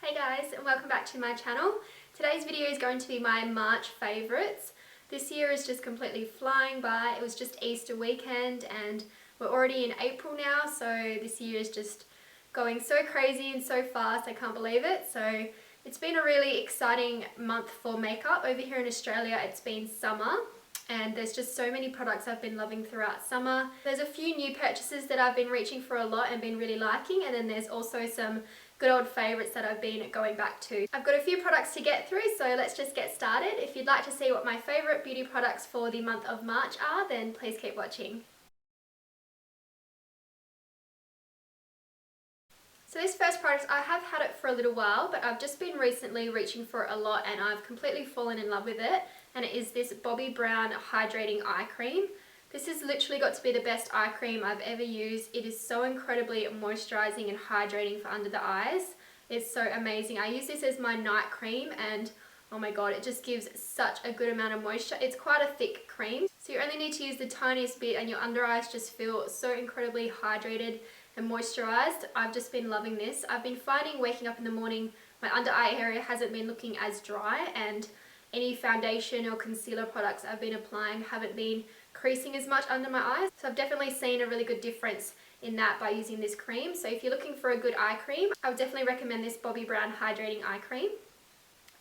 Hey guys, and welcome back to my channel. Today's video is going to be my March favourites. This year is just completely flying by. It was just Easter weekend and we're already in April now, so this year is just going so crazy and so fast, I can't believe it. So it's been a really exciting month for makeup. Over here in Australia it's been summer and there's just so many products I've been loving throughout summer. There's a few new purchases that I've been reaching for a lot and been really liking, and then there's also some good old favourites that I've been going back to. I've got a few products to get through, so let's just get started. If you'd like to see what my favourite beauty products for the month of March are, then please keep watching. So this first product, I have had it for a little while, but I've just been recently reaching for it a lot and I've completely fallen in love with it. And it is this BOBBI Brown Hydrating Eye Cream. This has literally got to be the best eye cream I've ever used. It is so incredibly moisturising and hydrating for under the eyes. It's so amazing. I use this as my night cream and oh my god, it just gives such a good amount of moisture. It's quite a thick cream, so you only need to use the tiniest bit and your under eyes just feel so incredibly hydrated and moisturised. I've just been loving this. I've been finding waking up in the morning, my under eye area hasn't been looking as dry, and any foundation or concealer products I've been applying haven't been creasing as much under my eyes. So I've definitely seen a really good difference in that by using this cream. So if you're looking for a good eye cream, I would definitely recommend this BOBBI Brown Hydrating Eye Cream.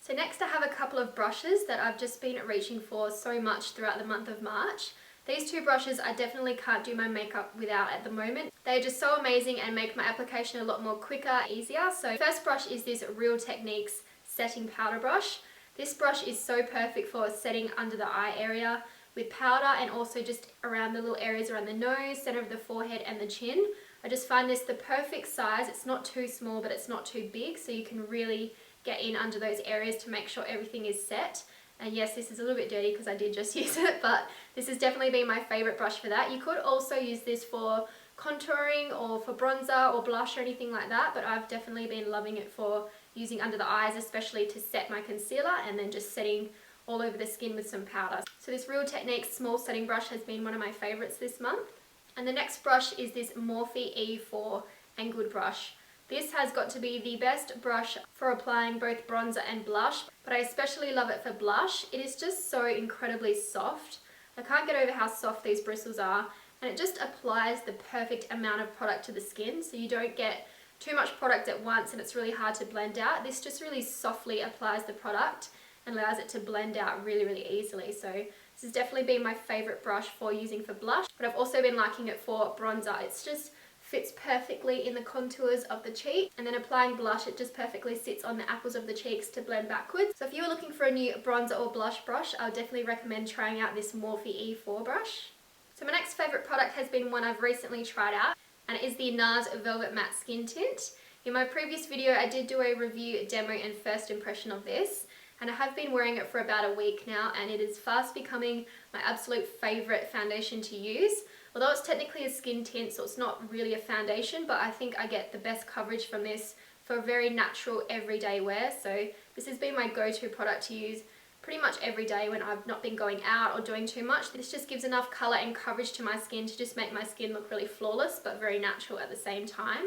So next I have a couple of brushes that I've just been reaching for so much throughout the month of March. These two brushes I definitely can't do my makeup without at the moment. They're just so amazing and make my application a lot more quicker, easier. So first brush is this Real Techniques Setting Powder Brush. This brush is so perfect for setting under the eye area with powder and also just around the little areas around the nose, center of the forehead and the chin. I just find this the perfect size. It's not too small but it's not too big, so you can really get in under those areas to make sure everything is set. And yes, this is a little bit dirty because I did just use it, but this has definitely been my favorite brush for that. You could also use this for contouring or for bronzer or blush or anything like that, but I've definitely been loving it for using under the eyes, especially to set my concealer and then just setting all over the skin with some powder. So this Real Techniques small setting brush has been one of my favorites this month. And the next brush is this Morphe E4 Angled Brush. This has got to be the best brush for applying both bronzer and blush, but I especially love it for blush. It is just so incredibly soft. I can't get over how soft these bristles are, and it just applies the perfect amount of product to the skin, so you don't get too much product at once and it's really hard to blend out. This just really softly applies the product and allows it to blend out really easily. So this has definitely been my favourite brush for using for blush, but I've also been liking it for bronzer. It's just fits perfectly in the contours of the cheek, and then applying blush it just perfectly sits on the apples of the cheeks to blend backwards. So if you're looking for a new bronzer or blush brush, I would definitely recommend trying out this Morphe E4 brush. So my next favourite product has been one I've recently tried out, and it is the NARS Velvet Matte Skin Tint. In my previous video I did do a review, demo and first impression of this, and I have been wearing it for about a week now, and it is fast becoming my absolute favourite foundation to use. Although it's technically a skin tint, so it's not really a foundation, but I think I get the best coverage from this for very natural everyday wear. So this has been my go-to product to use pretty much every day when I've not been going out or doing too much. This just gives enough colour and coverage to my skin to just make my skin look really flawless but very natural at the same time.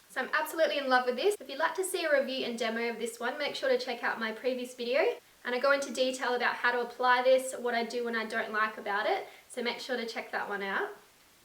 So I'm absolutely in love with this. If you'd like to see a review and demo of this one, make sure to check out my previous video. And I go into detail about how to apply this, what I do when I don't like about it. So make sure to check that one out.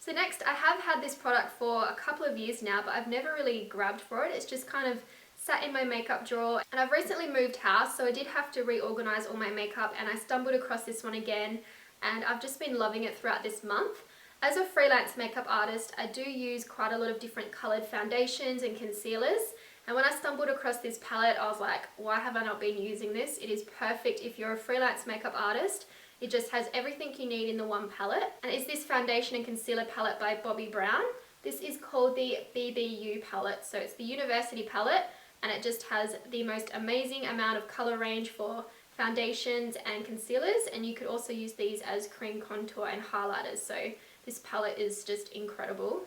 So next, I have had this product for a couple of years now, but I've never really grabbed for it. It's just kind of sat in my makeup drawer, and I've recently moved house, so I did have to reorganize all my makeup, and I stumbled across this one again, and I've just been loving it throughout this month. As a freelance makeup artist, I do use quite a lot of different colored foundations and concealers, and when I stumbled across this palette, I was like, why have I not been using this? It is perfect if you're a freelance makeup artist. It just has everything you need in the one palette, and it's this foundation and concealer palette by BOBBI Brown. This is called the BBU palette, so it's the University palette, and it just has the most amazing amount of colour range for foundations and concealers, and you could also use these as cream contour and highlighters, so this palette is just incredible.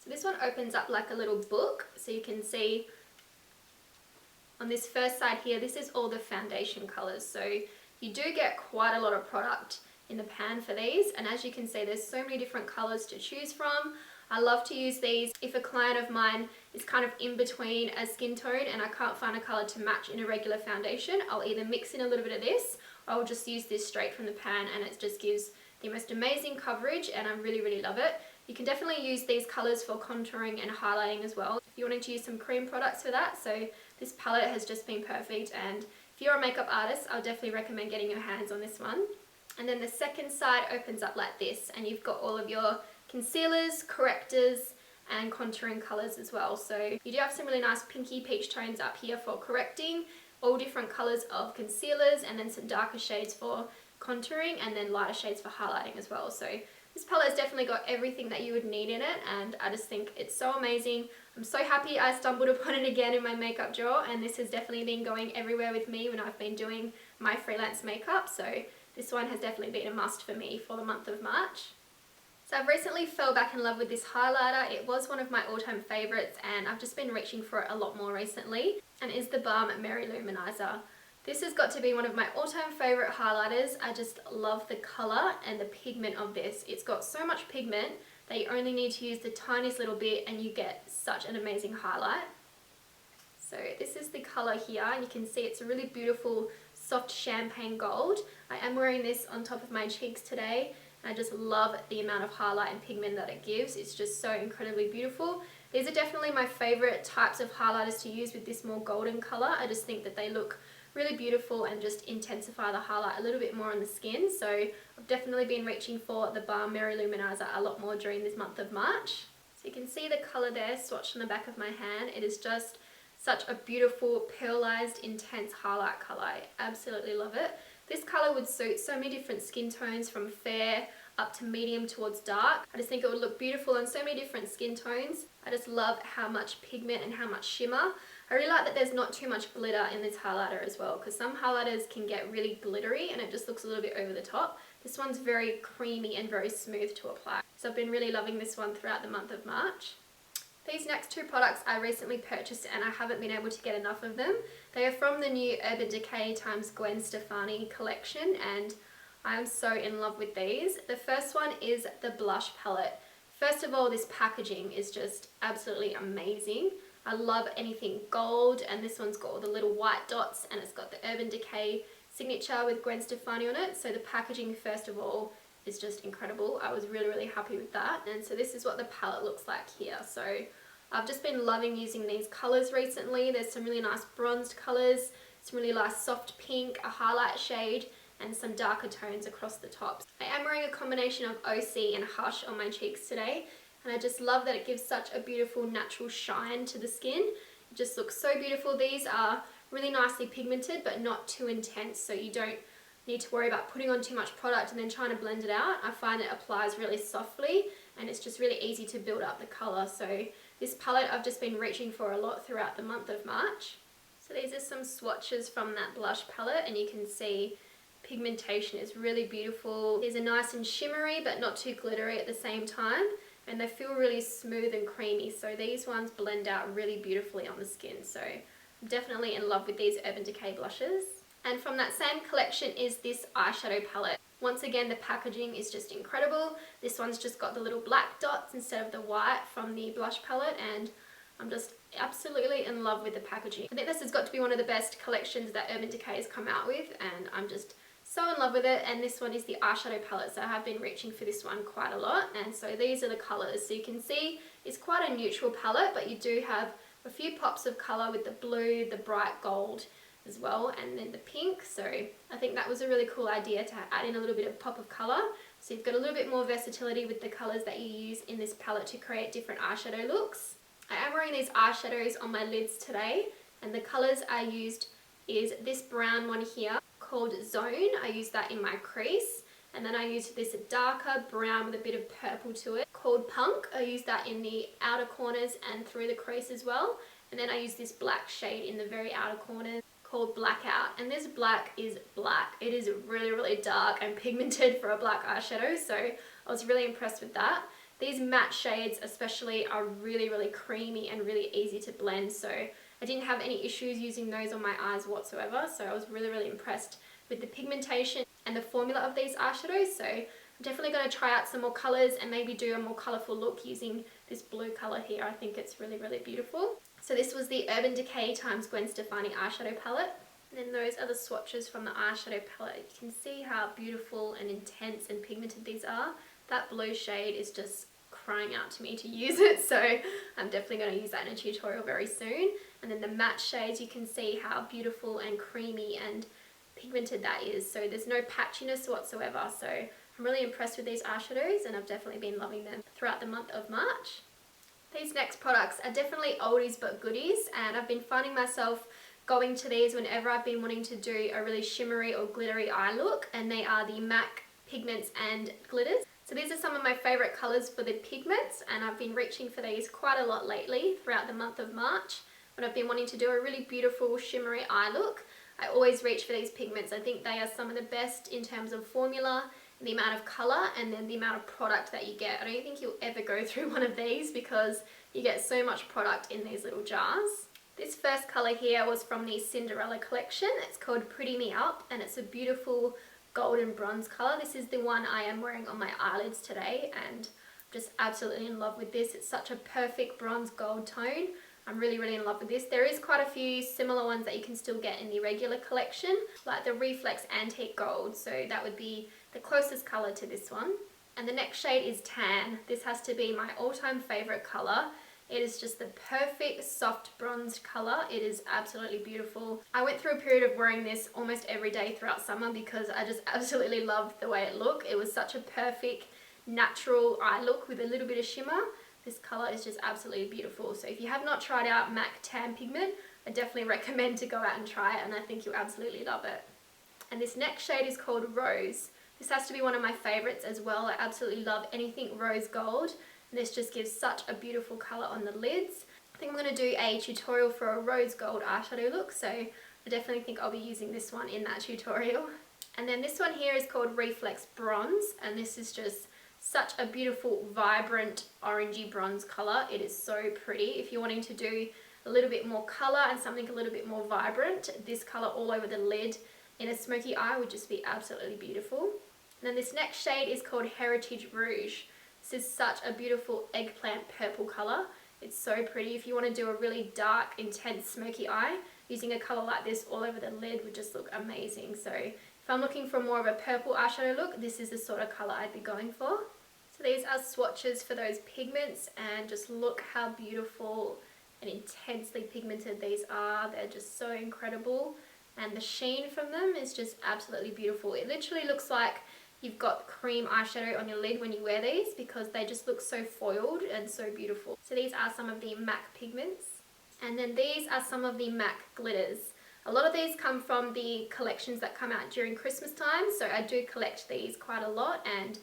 So this one opens up like a little book, so you can see on this first side here, this is all the foundation colours, so you do get quite a lot of product in the pan for these, and as you can see there's so many different colours to choose from. I love to use these if a client of mine is kind of in between a skin tone and I can't find a colour to match in a regular foundation, I'll either mix in a little bit of this or I'll just use this straight from the pan, and it just gives the most amazing coverage and I really, really love it. You can definitely use these colours for contouring and highlighting as well if you're wanting to use some cream products for that. So this palette has just been perfect, and if you're a makeup artist, I'll definitely recommend getting your hands on this one. And then the second side opens up like this, and you've got all of your concealers, correctors, and contouring colours as well. So you do have some really nice pinky peach tones up here for correcting, all different colours of concealers, and then some darker shades for contouring, and then lighter shades for highlighting as well. So this palette has definitely got everything that you would need in it, and I just think it's so amazing. I'm so happy I stumbled upon it again in my makeup drawer, and this has definitely been going everywhere with me when I've been doing my freelance makeup. So this one has definitely been a must for me for the month of March. So I've recently fell back in love with this highlighter. It was one of my all-time favourites, and I've just been reaching for it a lot more recently, and is the BALM Merry Luminizer. This has got to be one of my all-time favourite highlighters. I just love the colour and the pigment of this. It's got so much pigment that you only need to use the tiniest little bit and you get such an amazing highlight. So this is the colour here, and you can see it's a really beautiful soft champagne gold. I am wearing this on top of my cheeks today. I just love the amount of highlight and pigment that it gives. It's just so incredibly beautiful. These are definitely my favourite types of highlighters to use with this more golden colour. I just think that they look really beautiful and just intensify the highlight a little bit more on the skin. So I've definitely been reaching for the BALM Merry Luminizer a lot more during this month of March. So you can see the colour there swatched on the back of my hand. It is just such a beautiful pearlized intense highlight colour. I absolutely love it. This colour would suit so many different skin tones, from fair up to medium towards dark. I just think it would look beautiful on so many different skin tones. I just love how much pigment and how much shimmer. I really like that there's not too much glitter in this highlighter as well, because some highlighters can get really glittery and it just looks a little bit over the top. This one's very creamy and very smooth to apply. So I've been really loving this one throughout the month of March. These next two products I recently purchased and I haven't been able to get enough of them. They are from the new Urban Decay x GWEN STEFANI collection, and I am so in love with these. The first one is the blush palette. First of all, this packaging is just absolutely amazing. I love anything gold, and this one's got all the little white dots, and it's got the Urban Decay signature with GWEN STEFANI on it. So the packaging, first of all, is just incredible. I was really, really happy with that. And so this is what the palette looks like here. So I've just been loving using these colours recently. There's some really nice bronzed colours, some really nice soft pink, a highlight shade, and some darker tones across the top. I am wearing a combination of OC and Hush on my cheeks today, and I just love that it gives such a beautiful natural shine to the skin. It just looks so beautiful. These are really nicely pigmented but not too intense, so you don't need to worry about putting on too much product and then trying to blend it out. I find it applies really softly and it's just really easy to build up the colour. So this palette I've just been reaching for a lot throughout the month of March. So these are some swatches from that blush palette, and you can see pigmentation is really beautiful. These are nice and shimmery but not too glittery at the same time, and they feel really smooth and creamy. So these ones blend out really beautifully on the skin. So I'm definitely in love with these Urban Decay blushes. And from that same collection is this eyeshadow palette. Once again, the packaging is just incredible. This one's just got the little black dots instead of the white from the blush palette, and I'm just absolutely in love with the packaging. I think this has got to be one of the best collections that Urban Decay has come out with, and I'm just so in love with it. And this one is the eyeshadow palette, so I have been reaching for this one quite a lot. And so these are the colours. So you can see it's quite a neutral palette, but you do have a few pops of colour with the blue, the bright gold as well, and then the pink. So I think that was a really cool idea to add in a little bit of pop of colour. So you've got a little bit more versatility with the colours that you use in this palette to create different eyeshadow looks. I am wearing these eyeshadows on my lids today, and the colours I used is this brown one here called Zone. I used that in my crease, and then I used this darker brown with a bit of purple to it called Punk. I used that in the outer corners and through the crease as well, and then I used this black shade in the very outer corners called Blackout. And this black is black. It is really, really dark and pigmented for a black eyeshadow, so I was really impressed with that. These matte shades especially are really, really creamy and really easy to blend, so I didn't have any issues using those on my eyes whatsoever. So I was really, really impressed with the pigmentation and the formula of these eyeshadows. So I'm definitely going to try out some more colours and maybe do a more colourful look using this blue colour here. I think it's really, really beautiful. So this was the Urban Decay x Gwen Stefani eyeshadow palette. And then those are the swatches from the eyeshadow palette. You can see how beautiful and intense and pigmented these are. That blue shade is just crying out to me to use it, so I'm definitely going to use that in a tutorial very soon. And then the matte shades, you can see how beautiful and creamy and pigmented that is. So there's no patchiness whatsoever. So I'm really impressed with these eyeshadows, and I've definitely been loving them throughout the month of March. These next products are definitely oldies but goodies, and I've been finding myself going to these whenever I've been wanting to do a really shimmery or glittery eye look, and they are the MAC Pigments and Glitters. So these are some of my favourite colours for the pigments, and I've been reaching for these quite a lot lately throughout the month of March. When I've been wanting to do a really beautiful shimmery eye look, I always reach for these pigments. I think they are some of the best in terms of formula, the amount of colour, and then the amount of product that you get. I don't think you'll ever go through one of these because you get so much product in these little jars. This first colour here was from the Cinderella collection. It's called Pretty Me Up, and it's a beautiful golden bronze colour. This is the one I am wearing on my eyelids today, and I'm just absolutely in love with this. It's such a perfect bronze gold tone. I'm really, really in love with this. There is quite a few similar ones that you can still get in the regular collection, like the Reflex Antique Gold, so that would be the closest colour to this one. And the next shade is Tan. This has to be my all-time favourite colour. It is just the perfect soft bronzed colour. It is absolutely beautiful. I went through a period of wearing this almost every day throughout summer because I just absolutely loved the way it looked. It was such a perfect natural eye look with a little bit of shimmer. This colour is just absolutely beautiful. So if you have not tried out MAC Tan Pigment, I definitely recommend to go out and try it, and I think you'll absolutely love it. And this next shade is called Rose. This has to be one of my favourites as well. I absolutely love anything rose gold. And this just gives such a beautiful colour on the lids. I think I'm going to do a tutorial for a rose gold eyeshadow look, so I definitely think I'll be using this one in that tutorial. And then this one here is called Reflex Bronze, and this is just such a beautiful, vibrant, orangey bronze colour. It is so pretty. If you're wanting to do a little bit more colour and something a little bit more vibrant, this colour all over the lid in a smoky eye would just be absolutely beautiful. And then this next shade is called Heritage Rouge. This is such a beautiful eggplant purple colour. It's so pretty. If you want to do a really dark, intense, smoky eye, using a colour like this all over the lid would just look amazing. So if I'm looking for more of a purple eyeshadow look, this is the sort of colour I'd be going for. So these are swatches for those pigments, and just look how beautiful and intensely pigmented these are. They're just so incredible, and the sheen from them is just absolutely beautiful. It literally looks like you've got cream eyeshadow on your lid when you wear these because they just look so foiled and so beautiful. So these are some of the MAC pigments. And then these are some of the MAC glitters. A lot of these come from the collections that come out during Christmas time, so I do collect these quite a lot, and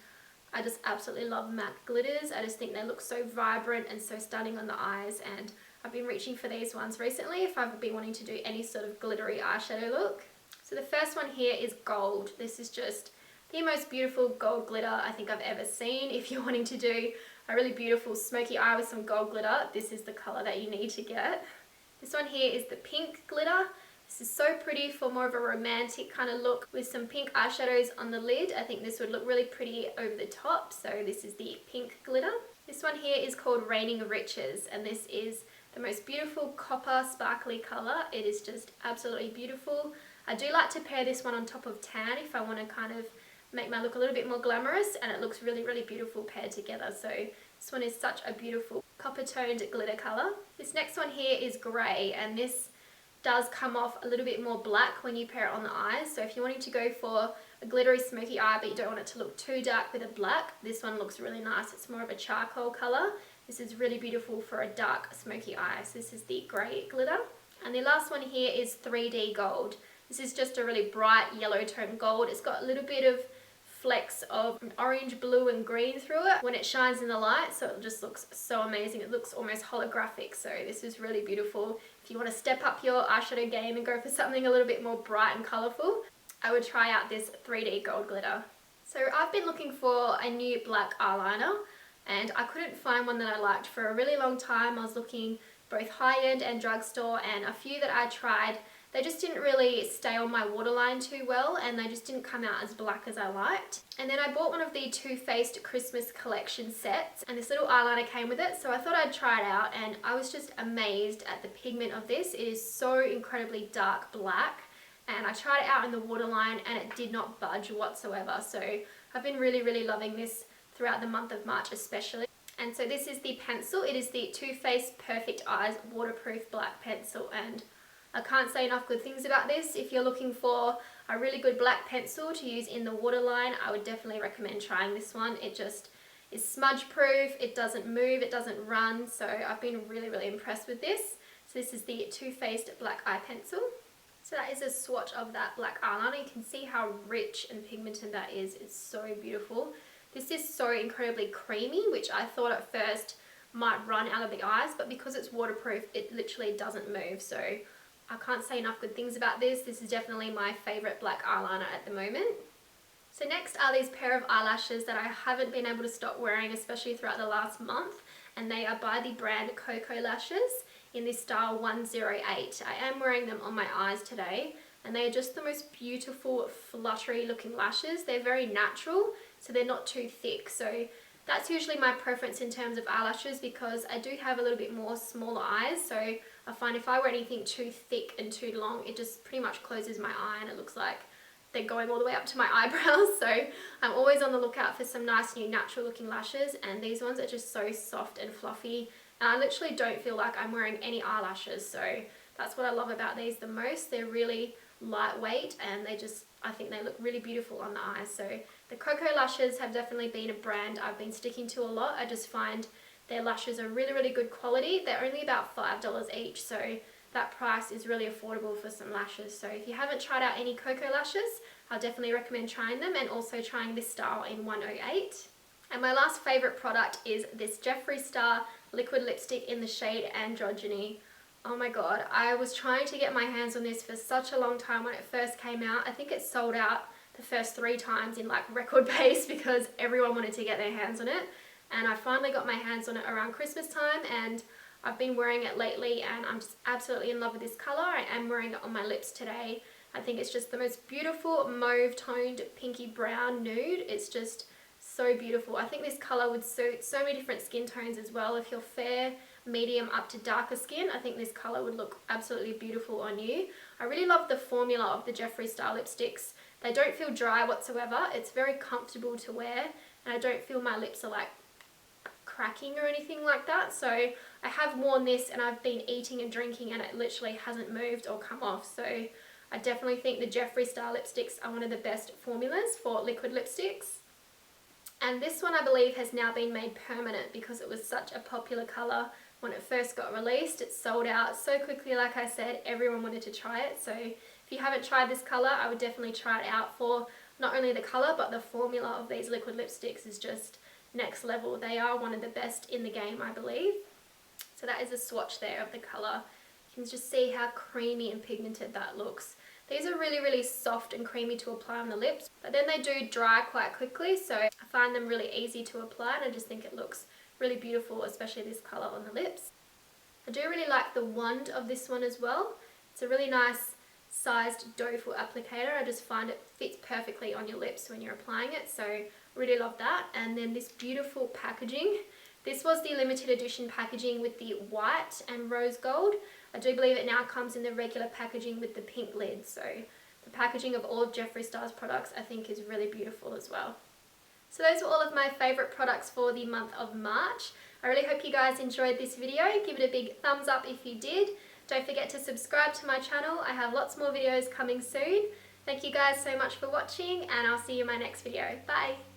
I just absolutely love MAC glitters. I just think they look so vibrant and so stunning on the eyes, and I've been reaching for these ones recently if I've been wanting to do any sort of glittery eyeshadow look. So the first one here is Gold. This is just the most beautiful gold glitter I think I've ever seen. If you're wanting to do a really beautiful smoky eye with some gold glitter, this is the colour that you need to get. This one here is the pink glitter. This is so pretty for more of a romantic kind of look with some pink eyeshadows on the lid. I think this would look really pretty over the top, so this is the pink glitter. This one here is called Raining Riches, and this is the most beautiful copper sparkly colour. It is just absolutely beautiful. I do like to pair this one on top of tan if I want to kind of make my look a little bit more glamorous, and it looks really, really beautiful paired together. So this one is such a beautiful copper toned glitter colour. This next one here is Grey, and this does come off a little bit more black when you pair it on the eyes. So if you're wanting to go for a glittery smoky eye but you don't want it to look too dark with a black, this one looks really nice. It's more of a charcoal colour. This is really beautiful for a dark smoky eye. So this is the Grey glitter. And the last one here is 3D Gold. This is just a really bright yellow tone gold. It's got a little bit of flecks of orange, blue and green through it when it shines in the light, so it just looks so amazing. It looks almost holographic, so this is really beautiful. If you want to step up your eyeshadow game and go for something a little bit more bright and colourful, I would try out this 3D Gold glitter. So I've been looking for a new black eyeliner, and I couldn't find one that I liked for a really long time. I was looking both high-end and drugstore, and a few that I tried They just didn't really stay on my waterline too well, and they just didn't come out as black as I liked. And then I bought one of the Too Faced Christmas collection sets, and this little eyeliner came with it, so I thought I'd try it out, and I was just amazed at the pigment of this. It is so incredibly dark black, and I tried it out in the waterline and it did not budge whatsoever. So I've been really loving this throughout the month of March especially. And so this is the pencil. It is the Too Faced Perfect Eyes Waterproof Black Pencil, and I can't say enough good things about this. If you're looking for a really good black pencil to use in the waterline, I would definitely recommend trying this one. It just is smudge proof, it doesn't move, it doesn't run, so I've been really impressed with this. So this is the Too Faced Black Eye Pencil. So that is a swatch of that black eyeliner. You can see how rich and pigmented that is. It's so beautiful. This is so incredibly creamy, which I thought at first might run out of the eyes, but because it's waterproof, it literally doesn't move. So I can't say enough good things about this. This is definitely my favourite black eyeliner at the moment. So next are these pair of eyelashes that I haven't been able to stop wearing, especially throughout the last month, and they are by the brand KOKO lashes in this style 108. I am wearing them on my eyes today, and they are just the most beautiful fluttery looking lashes. They're very natural, so they're not too thick. So that's usually my preference in terms of eyelashes, because I do have a little bit more smaller eyes, so I find if I wear anything too thick and too long, it just pretty much closes my eye and it looks like they're going all the way up to my eyebrows. So I'm always on the lookout for some nice new natural looking lashes, and these ones are just so soft and fluffy, and I literally don't feel like I'm wearing any eyelashes. So that's what I love about these the most. They're really lightweight, and I think they look really beautiful on the eyes. So the KOKO lashes have definitely been a brand I've been sticking to a lot. I just find their lashes are really good quality. They're only about $5 each, so that price is really affordable for some lashes. So if you haven't tried out any KOKO lashes, I'll definitely recommend trying them, and also trying this style in 108. And my last favourite product is this Jeffree Star liquid lipstick in the shade Androgyny. Oh my god, I was trying to get my hands on this for such a long time when it first came out. I think it sold out the first 3 times in like record pace because everyone wanted to get their hands on it. And I finally got my hands on it around Christmas time, and I've been wearing it lately, and I'm just absolutely in love with this colour. I am wearing it on my lips today. I think it's just the most beautiful mauve toned pinky brown nude. It's just so beautiful. I think this colour would suit so many different skin tones as well. If you're fair, medium up to darker skin, I think this colour would look absolutely beautiful on you. I really love the formula of the Jeffree Star lipsticks. They don't feel dry whatsoever. It's very comfortable to wear, and I don't feel my lips are like cracking or anything like that. So I have worn this and I've been eating and drinking, and it literally hasn't moved or come off. So I definitely think the Jeffree Star lipsticks are one of the best formulas for liquid lipsticks. And this one I believe has now been made permanent because it was such a popular colour when it first got released. It sold out so quickly, like I said, everyone wanted to try it. So if you haven't tried this colour, I would definitely try it out. For not only the colour, but the formula of these liquid lipsticks is just next level. They are one of the best in the game, I believe. So that is a swatch there of the colour. You can just see how creamy and pigmented that looks. These are really soft and creamy to apply on the lips, but then they do dry quite quickly, so I find them really easy to apply, and I just think it looks really beautiful, especially this colour on the lips. I do really like the wand of this one as well. It's a really nice sized doe foot applicator. I just find it fits perfectly on your lips when you're applying it, so really love that. And then this beautiful packaging. This was the limited edition packaging with the white and rose gold. I do believe it now comes in the regular packaging with the pink lid. So the packaging of all of Jeffree Star's products I think is really beautiful as well. So those were all of my favourite products for the month of March. I really hope you guys enjoyed this video. Give it a big thumbs up if you did. Don't forget to subscribe to my channel. I have lots more videos coming soon. Thank you guys so much for watching, and I'll see you in my next video. Bye!